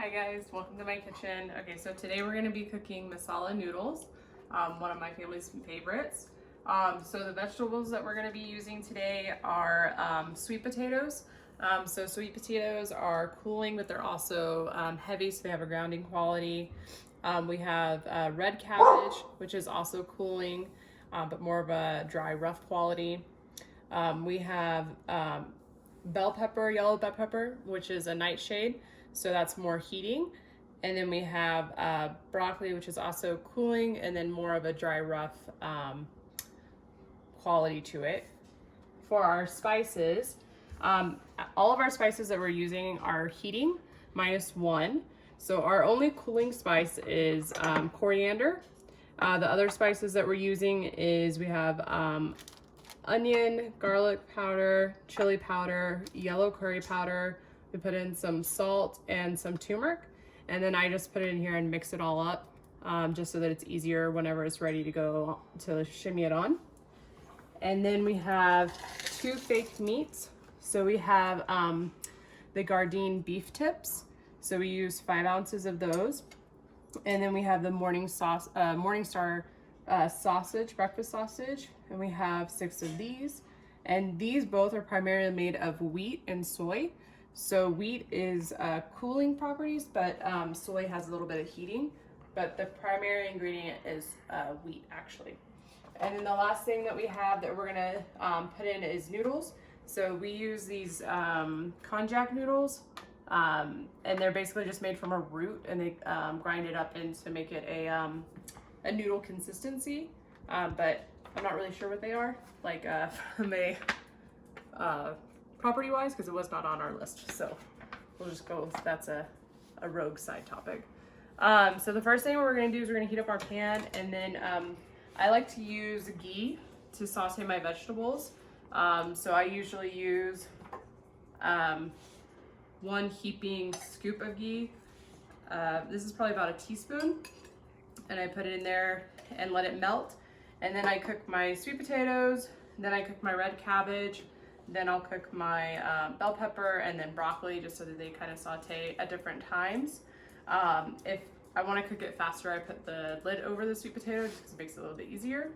Hi guys, welcome to my kitchen. Okay, so today we're going to be cooking masala noodles, one of my family's favorites. So the vegetables that we're going to be using today are sweet potatoes. So sweet potatoes are cooling, but they're also heavy, so they have a grounding quality. We have red cabbage, which is also cooling, but more of a dry, rough quality. We have bell pepper, yellow bell pepper, which is a nightshade, so that's more heating. And then we have broccoli, which is also cooling, and then more of a dry, rough quality to it. For our spices, all of our spices that we're using are heating, -1. So our only cooling spice is coriander. The other spices that we're using is we have onion, garlic powder, chili powder, yellow curry powder. We put in some salt and some turmeric, and then I just put it in here and mix it all up, just so that it's easier whenever it's ready to go to shimmy it on. And then we have 2 fake meats. So we have the Gardein beef tips. So we use 5 ounces of those. And then we have the Morningstar sausage, breakfast sausage, and we have 6 of these. And these both are primarily made of wheat and soy. So wheat is cooling properties, but soy has a little bit of heating. But the primary ingredient is wheat, actually. And then the last thing that we have that we're gonna put in is noodles. So we use these konjac noodles, and they're basically just made from a root, and they grind it up in to make it a noodle consistency. But I'm not really sure what they are, like from a property-wise, because it was not on our list. So we'll just go, that's a rogue side topic. So the first thing we're gonna do is we're gonna heat up our pan, and then I like to use ghee to saute my vegetables. So I usually use 1 heaping scoop of ghee. This is probably about a teaspoon. And I put it in there and let it melt. And then I cook my sweet potatoes, then I cook my red cabbage, then I'll cook my bell pepper and then broccoli, just so that they kind of saute at different times. If I want to cook it faster, I put the lid over the sweet potato just because it makes it a little bit easier.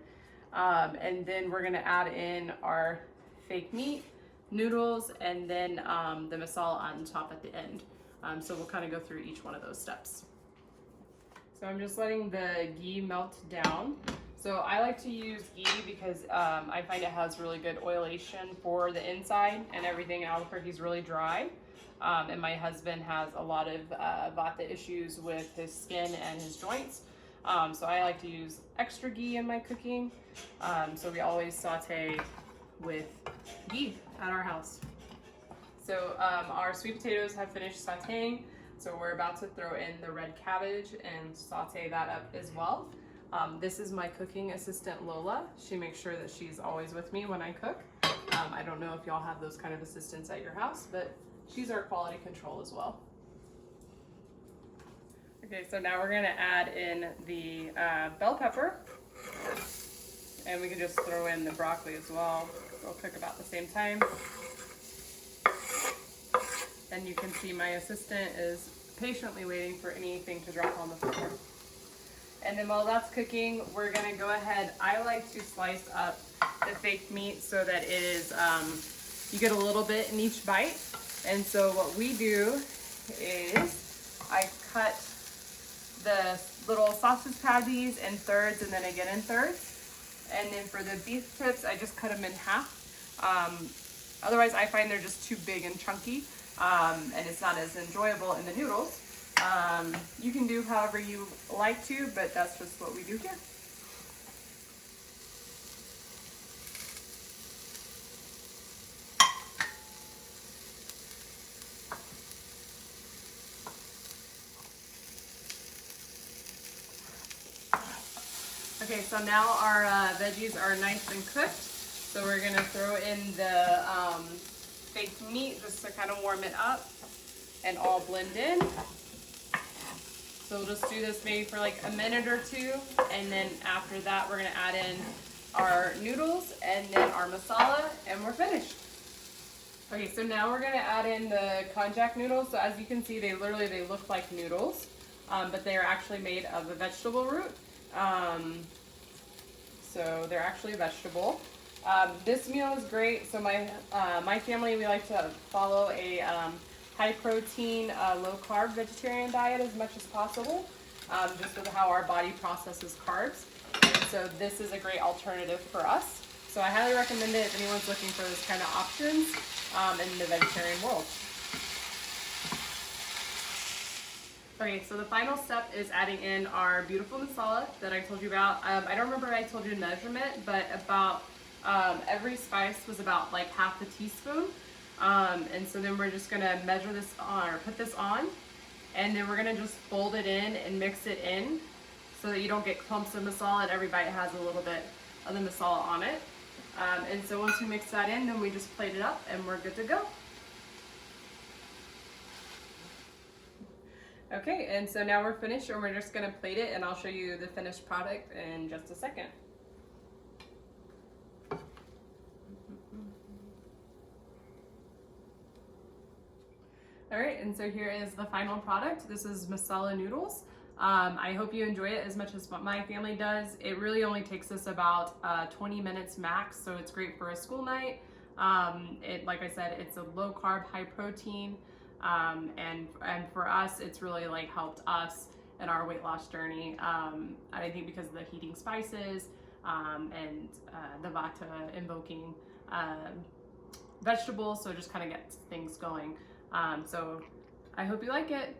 And then we're gonna add in our fake meat, noodles, and then the masala on top at the end. So we'll kind of go through each one of those steps. So I'm just letting the ghee melt down. So I like to use ghee because I find it has really good oilation for the inside, and everything in Albuquerque is really dry. And my husband has a lot of vata issues with his skin and his joints. So I like to use extra ghee in my cooking. So we always saute with ghee at our house. So our sweet potatoes have finished sauteing. So we're about to throw in the red cabbage and saute that up as well. This is my cooking assistant, Lola. She makes sure that she's always with me when I cook. I don't know if y'all have those kind of assistants at your house, but she's our quality control as well. Okay, so now we're gonna add in the bell pepper, and we can just throw in the broccoli as well. They'll cook about the same time. And you can see my assistant is patiently waiting for anything to drop on the floor. And then while that's cooking, we're gonna go ahead. I like to slice up the fake meat so that it is, you get a little bit in each bite. And so what we do is I cut the little sausage patties in thirds and then again in thirds. And then for the beef tips, I just cut them in half. Otherwise, I find they're just too big and chunky, and it's not as enjoyable in the noodles. You can do however you like to, but that's just what we do here. Okay, so now our veggies are nice and cooked. So we're gonna throw in the baked meat just to kind of warm it up and all blend in. So we'll just do this maybe for like a minute or 2, and then after that we're gonna add in our noodles and then our masala, and we're finished. Okay, so now we're gonna add in the konjac noodles. So as you can see, they look like noodles, but they are actually made of a vegetable root. So they're actually a vegetable. This meal is great. So my family, we like to follow a high protein, low carb vegetarian diet as much as possible, just with how our body processes carbs. And so this is a great alternative for us. So I highly recommend it if anyone's looking for those kind of options in the vegetarian world. Okay, so the final step is adding in our beautiful masala that I told you about. I don't remember if I told you the measurement, but about every spice was about like half a teaspoon. And so then we're just gonna measure this on, or put this on, and then we're gonna just fold it in and mix it in so that you don't get clumps of masala and every bite has a little bit of the masala on it. And so once we mix that in, then we just plate it up and we're good to go. Okay, and so now we're finished and we're just gonna plate it, and I'll show you the finished product in just a second. All right, and so here is the final product. This is masala noodles. I hope you enjoy it as much as what my family does. It really only takes us about 20 minutes max, so it's great for a school night. Like I said, it's a low carb, high protein, and for us, it's really like helped us in our weight loss journey. I think because of the heating spices and the vata invoking vegetables, so it just kind of gets things going. So I hope you like it.